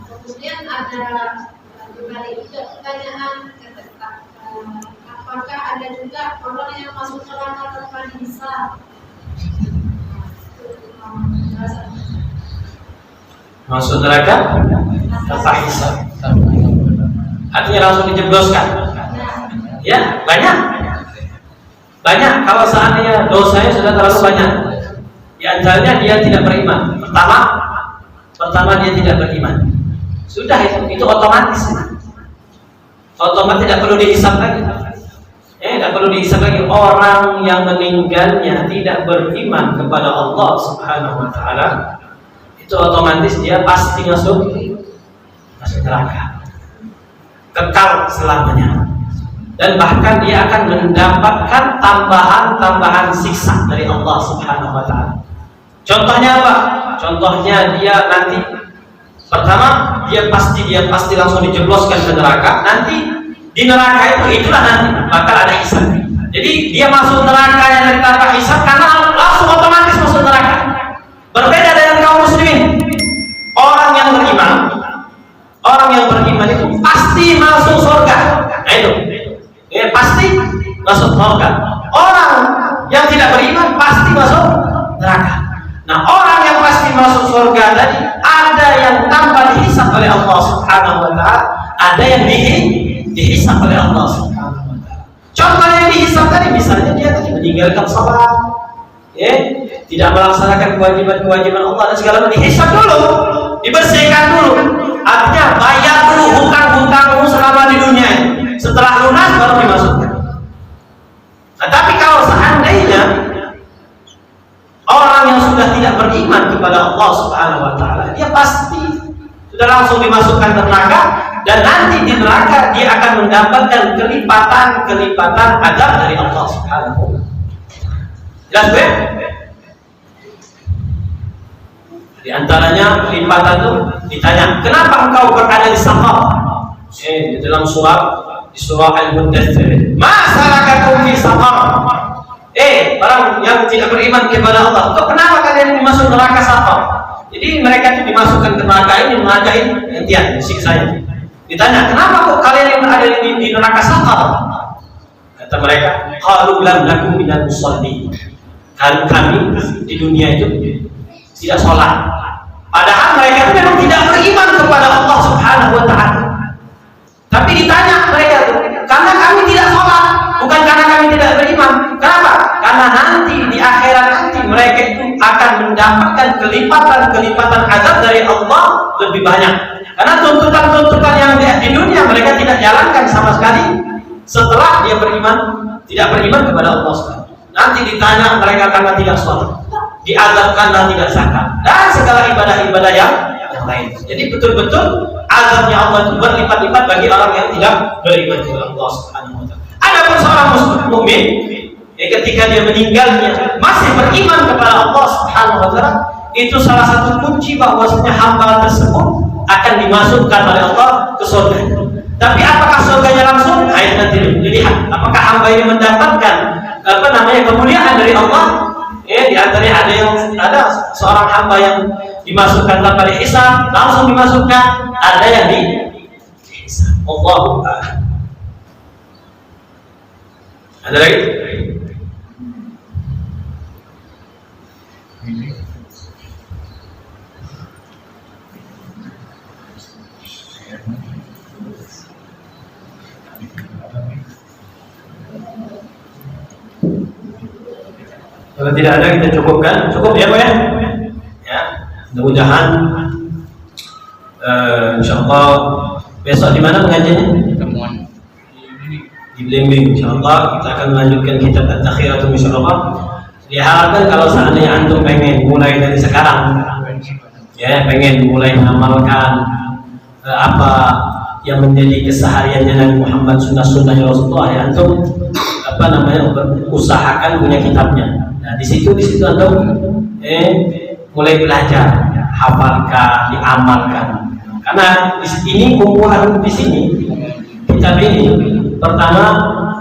Kemudian ada kembali juga pertanyaan, apakah ada juga orang yang masuk neraka tanpa dihisab? Masuk neraka tanpa hisab. Artinya langsung dijebloskan. Ya, banyak. Kalau seandainya dosanya sudah terlalu banyak. Di antaranya dia tidak beriman. Pertama dia tidak beriman. Sudah itu otomatis. Otomatis tidak perlu dihisab lagi. Tidak perlu dihisab lagi. Orang yang meninggalnya tidak beriman kepada Allah Subhanahu wa taala, itu otomatis dia pasti masuk neraka. Kekal selamanya. Dan bahkan dia akan mendapatkan tambahan siksa dari Allah Subhanahu wa taala. Contohnya apa? Contohnya dia nanti pertama dia pasti langsung dijebloskan ke neraka. Nanti di neraka itulah nanti bakal ada hisab. Jadi dia masuk neraka yang dari tanpa hisab karena langsung otomatis masuk neraka. Berbeda dengan kaum muslimin. Orang yang beriman itu pasti masuk surga. Nah itu. Yang tidak beriman pasti masuk neraka. Nah, orang yang pasti masuk surga tadi ada yang tanpa dihisab oleh Allah Subhanahu wa taala, ada yang dihisab oleh Allah Subhanahu wa taala. Contoh yang dihisab tadi misalnya dia tadi meninggalkan salat, tidak melaksanakan kewajiban-kewajiban Allah dan segala macam, dihisab dulu, dibersihkan dulu. Artinya bayar dulu hutang-hutangmu selama di dunia. Setelah lunas baru dimasukkan. Nah, tapi kalau seandainya orang yang sudah tidak beriman kepada Allah Subhanahu wa taala, dia pasti sudah langsung dimasukkan ke neraka, dan nanti di neraka dia akan mendapatkan kelipatan azab dari Allah Subhanahu wa taala. Jelas ya? Di antaranya kelipatan itu ditanya, kenapa engkau berada di saqar? Di dalam di surah Al-Muddathir, ma salakakum fi saqar? Orang yang tidak beriman kepada Allah, kenapa kalian masuk neraka saqar? Jadi mereka itu dimasukkan ke neraka ini, nantian siksanya. Ditanya, kenapa kok kalian yang ada di neraka saqar? Kata mereka, qalu lam nakum minal musallin. Kami di dunia itu tidak sholat. Padahal mereka itu memang tidak beriman kepada Allah Subhanahu wa taala. Tapi ditanya mereka itu, karena kami tidak sholat, bukan karena kami tidak beriman. Kenapa? Karena nanti di akhirat nanti mereka itu akan mendapatkan kelipatan azab dari Allah lebih banyak. Karena tuntutan-tuntutan yang di dunia mereka tidak jalankan sama sekali setelah dia tidak beriman kepada Allah Subhanahu. Nanti ditanya mereka karena tidak sholat, diazab karena tidak zakat, dan segala ibadah-ibadah yang lain. Jadi betul-betul azabnya Allah itu berlipat-lipat bagi orang yang tidak beriman kepada Allah Subhanahu wa taala. Adapun seorang muslim mukmin, ketika dia meninggalnya masih beriman kepada Allah Subhanahu wa taala, itu salah satu kunci bahwasanya hamba tersebut akan dimasukkan oleh Allah ke surga. Tapi apakah surganya langsung? Ayat nanti dilihat. Apakah hamba ini mendapatkan kemuliaan dari Allah? Di antaranya ada seorang hamba yang dimasukkan tanpa dihisab, langsung dimasukkan. Ada yang dihisab. Allahu a'lam. Ada lagi? Kalau tidak ada kita cukupkan, cukup ya Pak ya. Ya, mudah-mudahan insyaallah besok di mana pengajiannya? Pertemuan di Blimbing. Insyaallah kita akan melanjutkan kitab At-Takhiratul insyaallah. Diharapkan kalau seandainya antum pengen mulai dari sekarang, ya pengen mulai mengamalkan apa yang menjadi kesehariannya Nabi Muhammad, sunnah-sunnah Rasulullah, ya antum usahakan punya kitabnya. Nah, di situ antum mulai belajar, hafalkan, diamalkan. Karena ini kumpulan di sini kitab ini pertama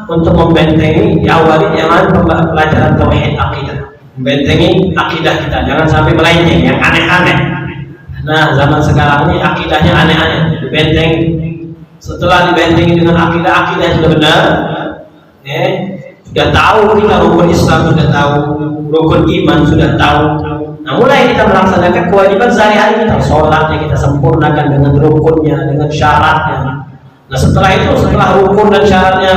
untuk membentengi, diawali dengan pelajaran tauhid akidah, membentengi akidah kita, jangan sampai melenceng yang aneh-aneh. Nah, zaman sekarang ini akidahnya aneh-aneh, dibentengi. Setelah dibentengi dengan akidah sudah benar, sudah tahu kita rukun Islam, sudah tahu rukun iman, sudah tahu. Nah, mulai kita melaksanakan kewajiban sehari-hari kita, sholatnya kita sempurnakan dengan rukunnya, dengan syaratnya. Nah, setelah rukun dan syaratnya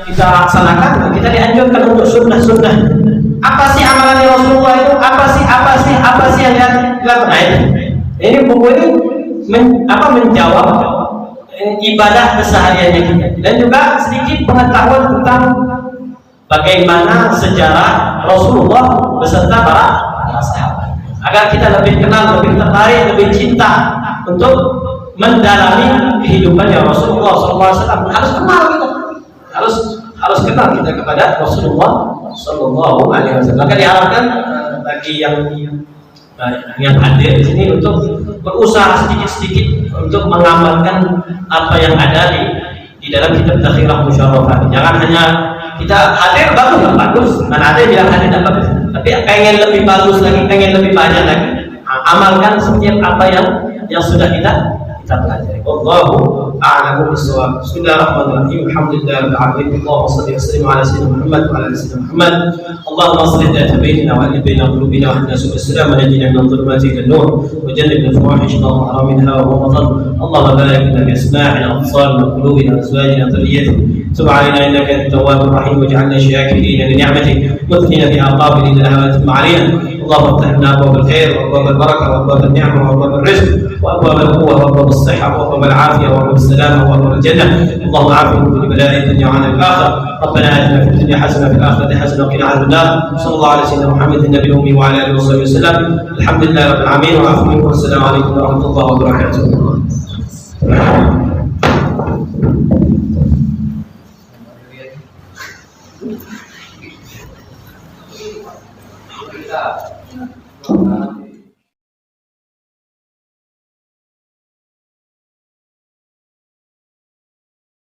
kita laksanakan, kita dianjurkan untuk sunnah-sunnah. Apa sih amalan Rasulullah itu? Apa sih yang dilakukan? Nah, ini buku ini menjawab ibadah kesehariannya kita, dan juga sedikit pengetahuan tentang bagaimana sejarah Rasulullah beserta para sahabat, agar kita lebih kenal, lebih tertarik, lebih cinta untuk mendalami kehidupan Rasulullah SAW. Harus kenal kita, harus kenal kita kepada Rasulullah SAW. Maka diharapkan bagi yang hadir di sini untuk berusaha sedikit-sedikit untuk mengamalkan apa yang ada di dalam kitab Takhirah Musyarrafah. Jangan hanya kita hadir bagus, mana ada yang bilang hadir tidak bagus, tapi pengen lebih bagus lagi, pengen lebih banyak lagi. Amalkan setiap apa yang sudah kita kita pelajari. Wallahu a'lamu bissawab. Bismillahirrahmanirrahim. Alhamdulillahirabbil alamin. Allahumma shalli wa sallim ala sayyidina Muhammad wa ala ali sayyidina Muhammad. Allahumma aslih dhata bainina wa alif baina qulubina wa ihdina subul salam wa najina min dhulumati ila nur wa jannibna al-fawahish ma dhahara minha wa ma batan. Allahumma barik lana bi asma'ina wa absarina wa qulubina wa azwajina wa dhurriyyatina. تب علينا انك انت التواب الرحيم واجعلنا شاكرين لنعمتك واثننا بها قابلين لها وتب علينا. اللهم افتح لنا ابواب الخير وابواب البركه وابواب النعمه وابواب الرزق وابواب القوه وابواب الصحه وابواب العافيه وابواب السلامه وابواب الجنه. اللهم عافنا من كل بلاء الدنيا وعن الاخره. ربنا اتنا في الدنيا حسنه وفي الاخره حسنه وقنا عذاب النار. صلى الله على سيدنا محمد النبي الامي وعلى اله وصحبه وسلم. الحمد لله رب العالمين وعفو منكم والسلام عليكم ورحمه الله وبركاته. kita